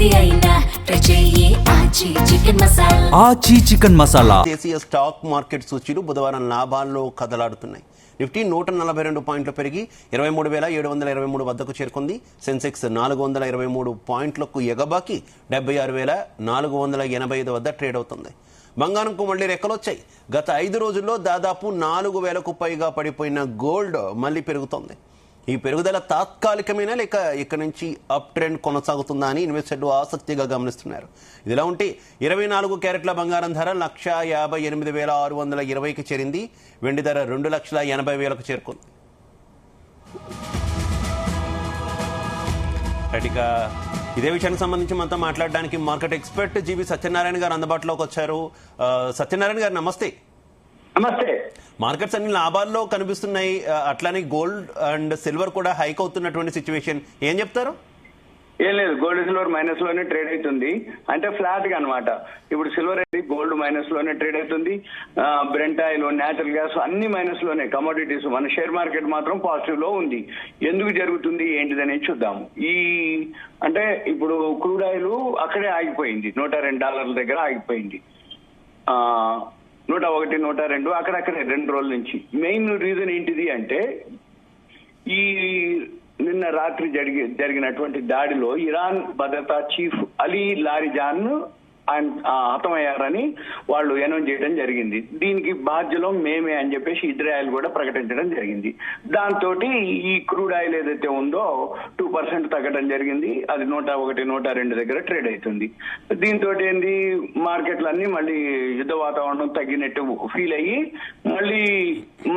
ఏది అయినా ట్రై చెయ్యి ఆచి చికెన్ మసాలా. ఆచి చికెన్ మసాలా. దేశీయ స్టాక్ మార్కెట్ సూచీలు బుధవారం లాభాల్లో కదలాడుతున్నాయి. నిఫ్టీ 142 పాయింట్లు పెరిగి 23,723 వద్దకు చేరుకుంది. సెన్సెక్స్ 423 పాయింట్లకు ఎగబాకి 76,485 వద్ద ట్రేడ్ అవుతుంది. బంగారంకు మళ్లీ రెక్కలొచ్చాయి. గత 5 రోజుల్లో దాదాపు 4,000కు పైగా పడిపోయిన గోల్డ్ మళ్లీ పెరుగుతోంది. ఈ పెరుగుదల తాత్కాలికమైన లేక ఇక్కడి నుంచి అప్ ట్రెండ్ కొనసాగుతుందా అని ఇన్వెస్టర్లు ఆసక్తిగా గమనిస్తున్నారు. ఇదిలా ఉంటే 24 క్యారెట్ల బంగారం ధర 1,58,620కి చేరింది. వెండి ధర 2,80,000కు చేరుకుంది. ఇదే విషయానికి సంబంధించి మనతో మాట్లాడడానికి మార్కెట్ ఎక్స్పర్ట్ జీవి సత్యనారాయణ గారు అందుబాటులోకి వచ్చారు. సత్యనారాయణ గారు నమస్తే. నమస్తే. మార్కెట్స్ అన్ని లాభాల్లో కనిపిస్తున్నాయి. అట్లానే గోల్డ్ అండ్ సిల్వర్ కూడా హైక్ అవుతున్నటువంటి సిచ్యువేషన్ ఏం చెప్తారు? ఏం లేదు, గోల్డ్ సిల్వర్ మైనస్ లోనే ట్రేడ్ అవుతుంది. అంటే ఫ్లాట్ గా అనమాట. ఇప్పుడు సిల్వర్ అయితే గోల్డ్ మైనస్ లోనే ట్రేడ్ అవుతుంది. బ్రెంట్ ఆయిల్, నేచురల్ గ్యాస్ అన్ని మైనస్ లోనే. కమోడిటీస్, మన షేర్ మార్కెట్ మాత్రం పాజిటివ్ లో ఉంది. ఎందుకు జరుగుతుంది ఏంటిదని చూద్దాము. అంటే ఇప్పుడు క్రూడ్ ఆయిల్ అక్కడే ఆగిపోయింది, $102 దగ్గర ఆగిపోయింది. 101, 102 అక్కడక్కడే 2 రోజుల నుంచి. మెయిన్ రీజన్ ఏంటిది అంటే నిన్న రాత్రి జరిగినటువంటి దాడిలో ఇరాన్ భద్రతా చీఫ్ అలీ లారిజాన్ ఆయన హతమయ్యారని వాళ్ళు అనౌన్స్ చేయడం జరిగింది. దీనికి బాధ్యులు మేమే అని చెప్పేసి ఇజ్రాయెల్ కూడా ప్రకటించడం జరిగింది. దాంతో ఈ క్రూడ్ ఆయిల్ ఏదైతే ఉందో 2% తగ్గడం జరిగింది. అది 101, 102 దగ్గర ట్రేడ్ అవుతుంది. దీంతో ఏంది, మార్కెట్లన్నీ మళ్ళీ యుద్ధ వాతావరణం తగ్గినట్టు ఫీల్ అయ్యి మళ్ళీ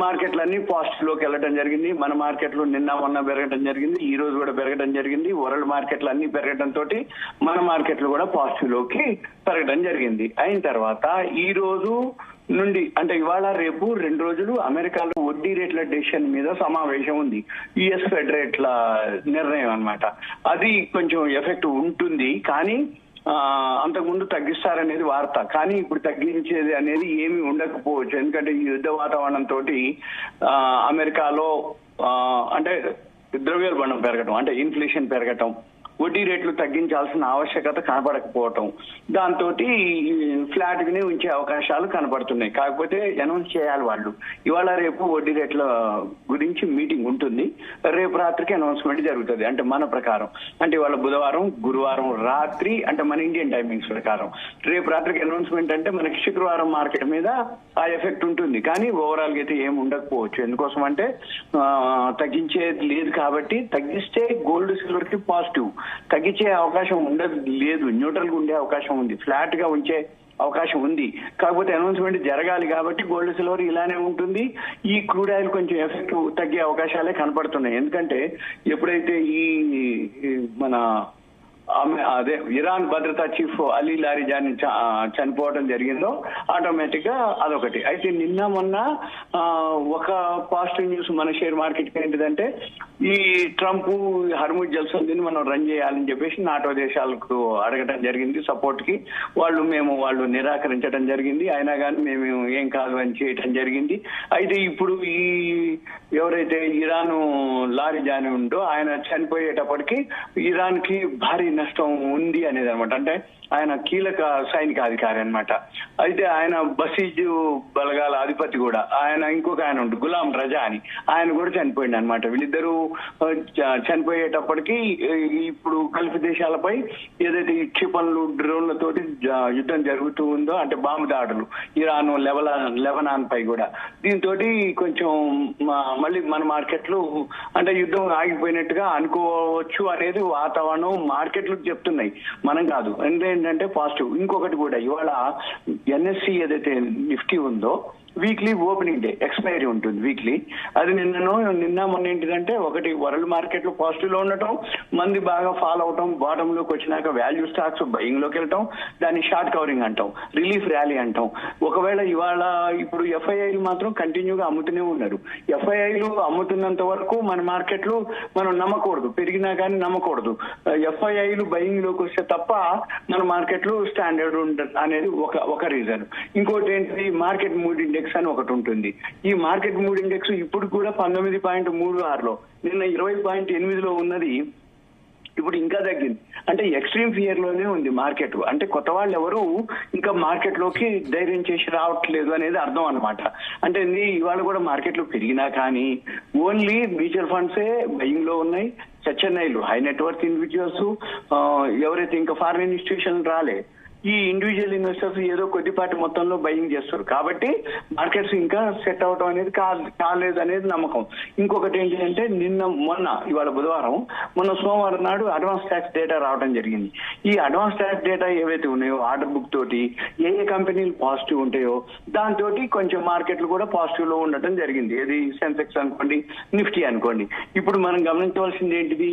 మార్కెట్లన్నీ పాజిటివ్ లోకి వెళ్ళడం జరిగింది. మన మార్కెట్లు నిన్న మొన్న పెరగడం జరిగింది, ఈ రోజు కూడా పెరగడం జరిగింది. వరల్డ్ మార్కెట్లు అన్ని పెరగడం తోటి మన మార్కెట్లు కూడా పాజిటివ్ లోకి పెరగడం జరిగింది. అయిన తర్వాత ఈ రోజు నుండి అంటే ఇవాళ రేపు 2 రోజులు అమెరికాలో వడ్డీ రేట్ల డెసిషన్ మీద సమావేశం ఉంది. యుఎస్ ఫెడ్ రేట్ల నిర్ణయం అన్నమాట. అది కొంచెం ఎఫెక్ట్ ఉంటుంది, కానీ అంతకుముందు తగ్గిస్తారనేది వార్త. కానీ ఇప్పుడు తగ్గించేది అనేది ఏమి ఉండకపోవచ్చు. ఎందుకంటే ఈ యుద్ధ వాతావరణం తోటి అమెరికాలో అంటే ద్రవ్యోల్బణం పెరగటం, అంటే ఇన్ఫ్లేషన్ పెరగటం, వడ్డీ రేట్లు తగ్గించాల్సిన ఆవశ్యకత కనపడకపోవటం, దాంతో ఫ్లాట్ గానే ఉంచే అవకాశాలు కనపడుతున్నాయి. కాకపోతే అనౌన్స్ చేయాలి వాళ్ళు. ఇవాళ రేపు వడ్డీ రేట్ల గురించి మీటింగ్ ఉంటుంది. రేపు రాత్రికి అనౌన్స్మెంట్ జరుగుతుంది. అంటే మన ప్రకారం, అంటే ఇవాళ బుధవారం, గురువారం రాత్రి, అంటే మన ఇండియన్ టైమింగ్స్ ప్రకారం రేపు రాత్రికి అనౌన్స్మెంట్. అంటే మనకి శుక్రవారం మార్కెట్ మీద ఆ ఎఫెక్ట్ ఉంటుంది, కానీ ఓవరాల్ గా అయితే ఏమి ఉండకపోవచ్చు. ఎందుకోసం అంటే తగ్గించేది లేదు కాబట్టి. తగ్గిస్తే గోల్డ్ సిల్వర్ కి పాజిటివ్, తగ్గించే అవకాశం ఉండదు, లేదు, న్యూట్రల్ గా ఉండే అవకాశం ఉంది, ఫ్లాట్ గా ఉంచే అవకాశం ఉంది. కాకపోతే అనౌన్స్మెంట్ జరగాలి కాబట్టి గోల్డ్ సిల్వర్ ఇలానే ఉంటుంది. ఈ క్రూడ్ ఆయిల్ కొంచెం ఎఫెక్ట్ తగ్గే అవకాశాలే కనపడుతున్నాయి. ఎందుకంటే ఎప్పుడైతే ఈ మన అదే ఇరాన్ భద్రతా చీఫ్ అలీ లారిజాన్ చనిపోవడం జరిగిందో ఆటోమేటిక్ గా అదొకటి. అయితే నిన్న మొన్న ఒక పాజిటివ్ న్యూస్ మన షేర్ మార్కెట్ ఏంటిదంటే, ఈ ట్రంప్ హర్ముజ్ జల్సంధిని మనం రన్ చేయాలని చెప్పేసి నాటో దేశాలకు అడగడం జరిగింది సపోర్ట్ కి. వాళ్ళు నిరాకరించడం జరిగింది. అయినా కానీ మేము ఏం కాదు అని చేయటం జరిగింది. అయితే ఇప్పుడు ఎవరైతే ఇరాన్ లారిజాన్ ఉందో ఆయన చనిపోయేటప్పటికి ఇరాన్ కి భారీ నష్టం ఉంది అనేది అనమాట. అంటే ఆయన కీలక సైనికాధికారి అనమాట. అయితే ఆయన బసీజ్ బలగాల అధిపతి కూడా. ఆయన ఇంకొక ఆయన ఉంటుంది గులాం రజా అని, ఆయన కూడా చనిపోయింది అనమాట. వీళ్ళిద్దరూ చనిపోయేటప్పటికి ఇప్పుడు గల్ఫ్ దేశాలపై ఏదైతే ఈ క్షిపణులు, డ్రోన్లతోటి యుద్ధం జరుగుతూ ఉందో, అంటే బాంబు దాడులు ఇరాన్, లెబనాన్ పై కూడా. దీంతో కొంచెం మళ్ళీ మన మార్కెట్లు అంటే యుద్ధం ఆగిపోయినట్టుగా అనుకోవచ్చు అనేది వాతావరణం మార్కెట్లు చెప్తున్నాయి, మనం కాదు. ఏంటంటే పాజిటివ్. ఇంకొకటి కూడా, ఇవాళ ఎన్ఎస్సి ఏదైతే నిఫ్టీ ఉందో వీక్లీ ఓపెనింగ్ డే, ఎక్స్పైరీ ఉంటుంది వీక్లీ. అది నిన్న మొన్న ఏంటిదంటే, ఒకటి వరల్డ్ మార్కెట్ లో పాజిటివ్ లో ఉండటం, మంది బాగా ఫాలో అవటం, బాటమ్ లోకి వచ్చినాక వాల్యూ స్టాక్స్ బయింగ్ లోకి వెళ్ళటం, దాన్ని షార్ట్ కవరింగ్ అంటాం, రిలీఫ్ ర్యాలీ అంటాం. ఒకవేళ ఇవాళ ఇప్పుడు ఎఫ్ఐఐలు మాత్రం కంటిన్యూగా అమ్ముతూనే ఉన్నారు. ఎఫ్ఐఐలు అమ్ముతున్నంత వరకు మన మార్కెట్లు మనం నమ్మకూడదు, పెరిగినా కానీ నమ్మకూడదు. ఎఫ్ఐఐలు బయింగ్ లోకి వస్తే తప్ప మన మార్కెట్లు స్టాండర్డ్ ఉండదు అనేది ఒక రీజన్. ఇంకోటి ఏంటి, మార్కెట్ మూడ్ ఇండెక్స్ అని ఒకటి ఉంటుంది. ఈ మార్కెట్ మూడ్ ఇండెక్స్ ఇప్పుడు కూడా 19.36లో, నిన్న 20.8లో ఉన్నది ఇప్పుడు ఇంకా తగ్గింది. అంటే ఎక్స్ట్రీమ్ ఫియర్ లోనే ఉంది మార్కెట్. అంటే కొత్త వాళ్ళు ఎవరు ఇంకా మార్కెట్ లోకి ధైర్యం చేసి రావట్లేదు అనేది అర్థం అనమాట. అంటే ఇవాళ కూడా మార్కెట్ లో పెరిగినా కానీ ఓన్లీ మ్యూచువల్ ఫండ్సే బయింగ్ లో ఉన్నాయి. చెన్నైలు హై నెట్వర్క్ ఇండివిజువల్స్ ఎవరైతే ఇంకా ఫారిన్ ఇన్స్టిట్యూషన్ రాలే, ఈ ఇండివిజువల్ ఇన్వెస్టర్స్ ఏదో కొద్దిపాటి మొత్తంలో బయింగ్ చేస్తారు. కాబట్టి మార్కెట్స్ ఇంకా సెట్ అవడం అనేది కాలేదు అనేది నమ్మకం. ఇంకొకటి ఏంటంటే ఇవాళ బుధవారం, మొన్న సోమవారం నాడు అడ్వాన్స్ ట్యాక్స్ డేటా రావడం జరిగింది. ఈ అడ్వాన్స్ ట్యాక్స్ డేటా ఏవైతే ఉన్నాయో ఆర్డర్ బుక్ తోటి ఏ కంపెనీలు పాజిటివ్ ఉంటాయో దాంతో కొంచెం మార్కెట్లు కూడా పాజిటివ్ లో ఉండటం జరిగింది. ఏది సెన్సెక్స్ అనుకోండి, నిఫ్టీ అనుకోండి. ఇప్పుడు మనం గమనించవలసింది ఏంటిది,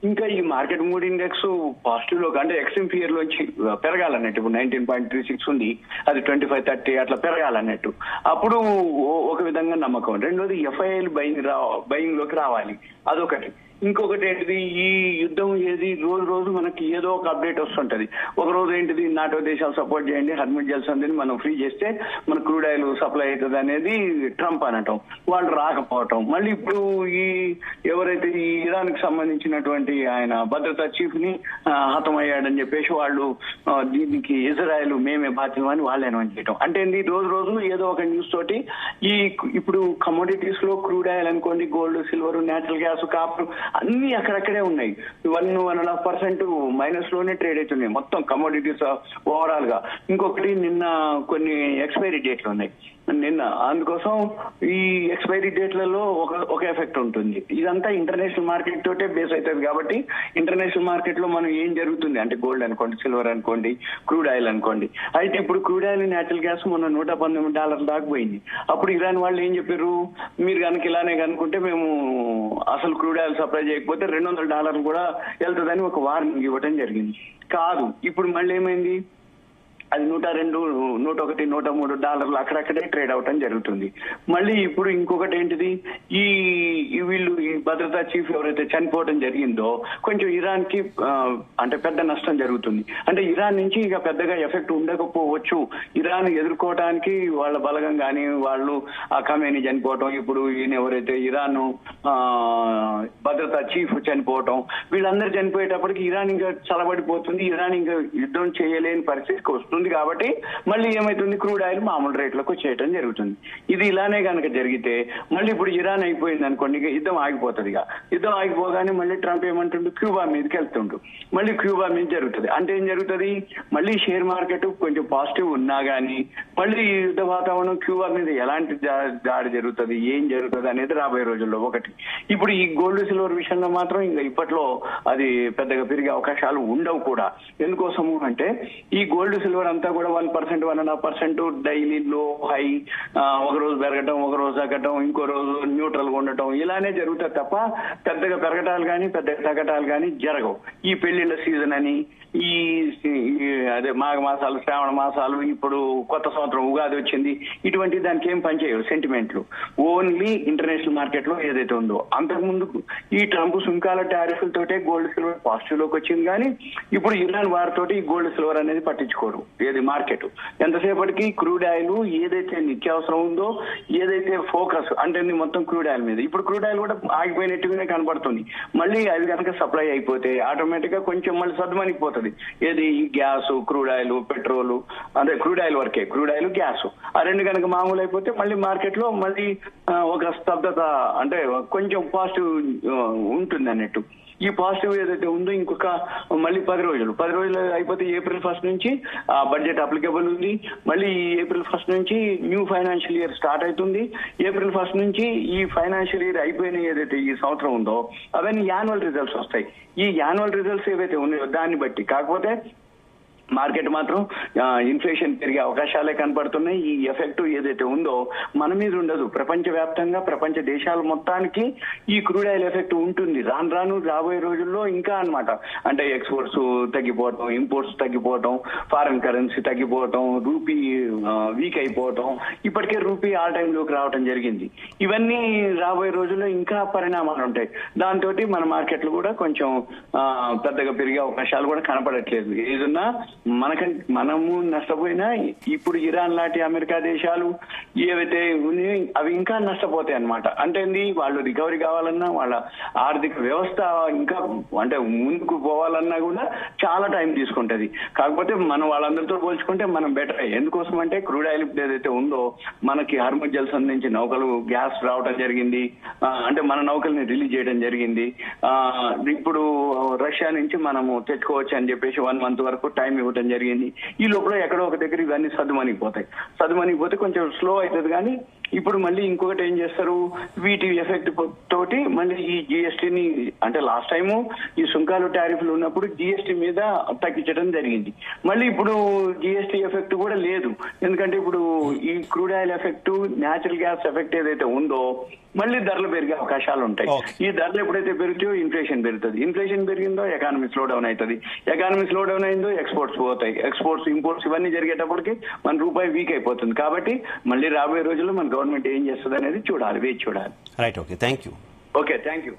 ఇంకా ఈ మార్కెట్ మూడ్ ఇండెక్స్ పాజిటివ్ లో అంటే ఎక్స్ట్రీమ్ ఫియర్ లోంచి పెరగాలన్నట్టు. ఇప్పుడు 19.36 ఉంది, అది 25-30 అట్లా పెరగాలన్నట్టు. అప్పుడు ఒక విధంగా నమ్మకం. రెండోది ఎఫ్ఐఐలు బయింగ్ లోకి రావాలి, అదొకటి. ఇంకొకటి ఏంటిది, ఈ యుద్ధం రోజు మనకి ఏదో ఒక అప్డేట్ వస్తుంటది. ఒక రోజు ఏంటిది, నాటో దేశాలు సపోర్ట్ చేయండి, హర్ముజ్ జల్సంధిని మనం ఫ్రీ చేస్తే మన క్రూడ్ ఆయిల్ సప్లై అవుతుంది అనేది ట్రంప్ అనటం, వాళ్ళు రాకపోవటం. మళ్ళీ ఇప్పుడు ఎవరైతే ఈ ఇరాన్ కి సంబంధించినటువంటి ఆయన భద్రతా చీఫ్ ని హతమయ్యాడని చెప్పేసి వాళ్ళు దీనికి ఇజ్రాయెల్ మేమే బాధ్యం అని వాళ్ళేనని చేయటం. అంటే రోజు ఏదో ఒక న్యూస్ తోటి ఇప్పుడు కమోడిటీస్ లో క్రూడ్ ఆయిల్ అనుకోండి, gold, silver, natural gas, copper అన్ని అక్కడక్కడే ఉన్నాయి. 1.5% మైనస్ లోనే ట్రేడ్ అవుతున్నాయి మొత్తం కమోడిటీస్ ఓవరాల్ గా. ఇంకొకటి నిన్న కొన్ని ఎక్స్పైరీ డేట్లు ఉన్నాయి అందుకోసం ఈ ఎక్స్పైరీ డేట్లలో ఒక ఎఫెక్ట్ ఉంటుంది. ఇదంతా ఇంటర్నేషనల్ మార్కెట్ తోటే బేస్ అవుతుంది. కాబట్టి ఇంటర్నేషనల్ మార్కెట్ లో మనం ఏం జరుగుతుంది అంటే గోల్డ్ అనుకోండి, సిల్వర్ అనుకోండి, క్రూడ్ ఆయిల్ అనుకోండి. అయితే ఇప్పుడు క్రూడ్ ఆయిల్, నేచురల్ గ్యాస్ మొన్న $119 దాకా పోయింది. అప్పుడు ఇరాన్ వాళ్ళు ఏం చెప్పారు, మీరు కనుక ఇలానే కనుకుంటే మేము అసలు క్రూడ్ ఆయిల్ సప్లై చేయకపోతే $200 కూడా వెళ్తుందని ఒక వార్నింగ్ ఇవ్వడం జరిగింది. కాదు, ఇప్పుడు మళ్ళీ ఏమైంది, అది $102, $101, $103 అక్కడక్కడే ట్రేడ్ అవటం జరుగుతుంది. మళ్ళీ ఇప్పుడు ఇంకొకటి ఏంటిది, వీళ్ళు ఈ భద్రతా చీఫ్ ఎవరైతే చనిపోవడం జరిగిందో కొంచెం ఇరాన్ కి అంటే పెద్ద నష్టం జరుగుతుంది. అంటే ఇరాన్ నుంచి ఇక పెద్దగా ఎఫెక్ట్ ఉండకపోవచ్చు. ఇరాన్ ఎదుర్కోవడానికి వాళ్ళ బలగం కానీ వాళ్ళు ఆ ఖమేని చనిపోవటం, ఇప్పుడు ఈయన ఎవరైతే ఇరాన్ భద్రతా చీఫ్ చనిపోవటం, వీళ్ళందరూ చనిపోయేటప్పటికి ఇరాన్ ఇంకా చలబడిపోతుంది. ఇరాన్ ఇంకా యుద్ధం చేయలేని పరిస్థితికి వస్తుంది. కాబట్టి మళ్ళీ ఏమైతుంది, క్రూడ్ ఆయిల్ మామూలు రేట్లకు వచ్చేయటం జరుగుతుంది. ఇది ఇలానే కనుక జరిగితే మళ్ళీ ఇప్పుడు ఇరాన్ అయిపోయింది అనుకోండి, యుద్ధం ఆగిపోతుంది. యుద్ధం ఆగిపోగానే మళ్ళీ ట్రంప్ ఏమంటుండు, క్యూబా మీదకి వెళ్తుండు. మళ్ళీ క్యూబా మీద జరుగుతుంది. అంటే ఏం జరుగుతుంది, మళ్ళీ షేర్ మార్కెట్ కొంచెం పాజిటివ్ ఉన్నా గానీ మళ్ళీ యుద్ధ వాతావరణం క్యూబా మీద ఎలాంటి దాడి జరుగుతుంది, ఏం జరుగుతుంది అనేది రాబోయే రోజుల్లో ఒకటి. ఇప్పుడు ఈ గోల్డ్, సిల్వర్ విషయంలో మాత్రం ఇంకా ఇప్పట్లో అది పెద్దగా పెరిగే అవకాశాలు ఉండవు కూడా. ఎందుకోసము అంటే ఈ గోల్డ్, సిల్వర్ అంతా కూడా 1%, 1.5% డైలీ లో హై, ఒక రోజు పెరగటం, ఒక రోజు తగ్గటం, ఇంకో రోజు న్యూట్రల్ గా ఉండటం, ఇలానే జరుగుతుంది తప్ప పెద్దగా పెరగటాలు కానీ పెద్దగా తగ్గటాలు కానీ జరగవు. ఈ పెళ్లిళ్ళ సీజన్ అని, అదే మాఘ మాసాలు, శ్రావణ మాసాలు, ఇప్పుడు కొత్త సంవత్సరం ఉగాది వచ్చింది, ఇటువంటి దానికి ఏం పనిచేయవు సెంటిమెంట్లు. ఓన్లీ ఇంటర్నేషనల్ మార్కెట్ లో ఏదైతే ఉందో, అంతకుముందు ఈ ట్రంప్ సుంకాల టారిఫ్లతోటే గోల్డ్, సిల్వర్ పాజిటివ్ లోకి వచ్చింది. కానీ ఇప్పుడు ఇరాన్ వారితోటి ఈ గోల్డ్, సిల్వర్ అనేది పట్టించుకోరు ఏది మార్కెట్. ఎంతసేపటికి క్రూడ్ ఆయిల్ ఏదైతే నిత్యావసరం ఉందో, ఏదైతే ఫోకస్ అంటే మొత్తం క్రూడ్ ఆయిల్ మీద. ఇప్పుడు క్రూడ్ ఆయిల్ కూడా ఆగిపోయినట్టుగానే కనబడుతుంది. మళ్ళీ అది కనుక సప్లై అయిపోతే ఆటోమేటిక్ గా కొంచెం మళ్ళీ సర్దుమనిపోతుంది. ఏది గ్యాస్, క్రూడ్ ఆయిల్, పెట్రోల్, అంటే క్రూడ్ ఆయిల్ వరకే, క్రూడ్ ఆయిల్, గ్యాస్, ఆ రెండు కనుక మామూలు అయిపోతే మళ్ళీ మార్కెట్ లో మళ్ళీ ఒక స్తబ్దత, అంటే కొంచెం పాజిటివ్ ఉంటుంది అన్నట్టు. ఈ పాజిటివ్ ఏదైతే ఉందో ఇంకొక మళ్ళీ 10 రోజులు అయిపోతే April 1 నుంచి బడ్జెట్ అప్లికబుల్ ఉంది. మళ్ళీ April 1 నుంచి న్యూ ఫైనాన్షియల్ ఇయర్ స్టార్ట్ అవుతుంది. April 1 నుంచి ఈ ఫైనాన్షియల్ ఇయర్ అయిపోయిన ఏదైతే ఈ సంవత్సరం ఉందో అవన్నీ యాన్యువల్ రిజల్ట్స్ వస్తాయి. ఈ యాన్యువల్ రిజల్ట్స్ ఏవైతే ఉన్నాయో దాన్ని బట్టి, కాకపోతే మార్కెట్ మాత్రం ఇన్ఫ్లేషన్ పెరిగే అవకాశాలే కనపడుతున్నాయి. ఈ ఎఫెక్ట్ ఏదైతే ఉందో మన మీద ఉండదు, ప్రపంచవ్యాప్తంగా ప్రపంచ దేశాల మొత్తానికి ఈ క్రూడ్ ఆయిల్ ఎఫెక్ట్ ఉంటుంది. రాను రాబోయే రోజుల్లో ఇంకా అన్నమాట. అంటే ఎక్స్పోర్ట్స్ తగ్గిపోవటం, ఇంపోర్ట్స్ తగ్గిపోవటం, ఫారెన్ కరెన్సీ తగ్గిపోవటం, రూపీ వీక్ అయిపోవటం, ఇప్పటికే రూపీ ఆల్ టైమ్ లోకి రావటం జరిగింది. ఇవన్నీ రాబోయే రోజుల్లో ఇంకా పరిణామాలు ఉంటాయి. దాంతో మన మార్కెట్లు కూడా కొంచెం పెద్దగా పెరిగే అవకాశాలు కూడా కనపడట్లేదు. ఏదన్నా మనము నష్టపోయినా ఇప్పుడు ఇరాన్ లాంటి అమెరికా దేశాలు ఏవైతే ఉన్నాయో అవి ఇంకా నష్టపోతాయి అన్నమాట. అంటే వాళ్ళు రికవరీ కావాలన్నా, వాళ్ళ ఆర్థిక వ్యవస్థ ఇంకా అంటే ముందుకు పోవాలన్నా కూడా చాలా టైం తీసుకుంటది. కాకపోతే మనం వాళ్ళందరితో పోల్చుకుంటే మనం బెటర్. ఎందుకోసం అంటే క్రూడ్ ఆయిల్ ఏదైతే ఉందో మనకి హార్ముజ్ జలసంధి నుంచి నౌకలు గ్యాస్ రావడం జరిగింది, అంటే మన నౌకల్ని రిలీజ్ చేయడం జరిగింది. ఇప్పుడు రష్యా నుంచి మనము తెచ్చుకోవచ్చు అని చెప్పేసి 1 month వరకు టైం ఇవ్వడం జరిగింది. ఈ లోపల ఎక్కడో ఒక దగ్గర ఇవన్నీ సద్దుమణిగిపోతే కొంచెం స్లో అవుతుంది. కానీ ఇప్పుడు మళ్ళీ ఇంకొకటి ఏం చేస్తారు, వీటి ఎఫెక్ట్ తోటి మళ్ళీ ఈ జిఎస్టీని అంటే లాస్ట్ టైము ఈ సుంకాలు టారిఫ్లు ఉన్నప్పుడు జిఎస్టీ మీద తగ్గించడం జరిగింది. మళ్ళీ ఇప్పుడు జిఎస్టీ ఎఫెక్ట్ కూడా లేదు. ఎందుకంటే ఇప్పుడు ఈ crude oil effect, natural gas effect ఏదైతే ఉందో మళ్ళీ ధరలు పెరిగే అవకాశాలు ఉంటాయి. ఈ ధరలు ఎప్పుడైతే పెరుగుతాయో ఇన్ఫ్లేషన్ పెరుగుతుంది. ఇన్ఫ్లేషన్ పెరిగిందో ఎకానమీ స్లో డౌన్ అవుతుంది. ఎకానమీ స్లో డౌన్ అయిందో ఎక్స్పోర్ట్స్ పోతాయి. ఎక్స్పోర్ట్స్ ఇంపోర్ట్స్ ఇవన్నీ జరిగేటప్పటికి మన రూపాయి వీక్ అయిపోతుంది. కాబట్టి మళ్ళీ రాబోయే రోజుల్లో మన గవర్నమెంట్ ఏం చేస్తుంది అనేది చూడాలి, వేచి చూడాలి. Right, okay, thank you. Okay, thank you.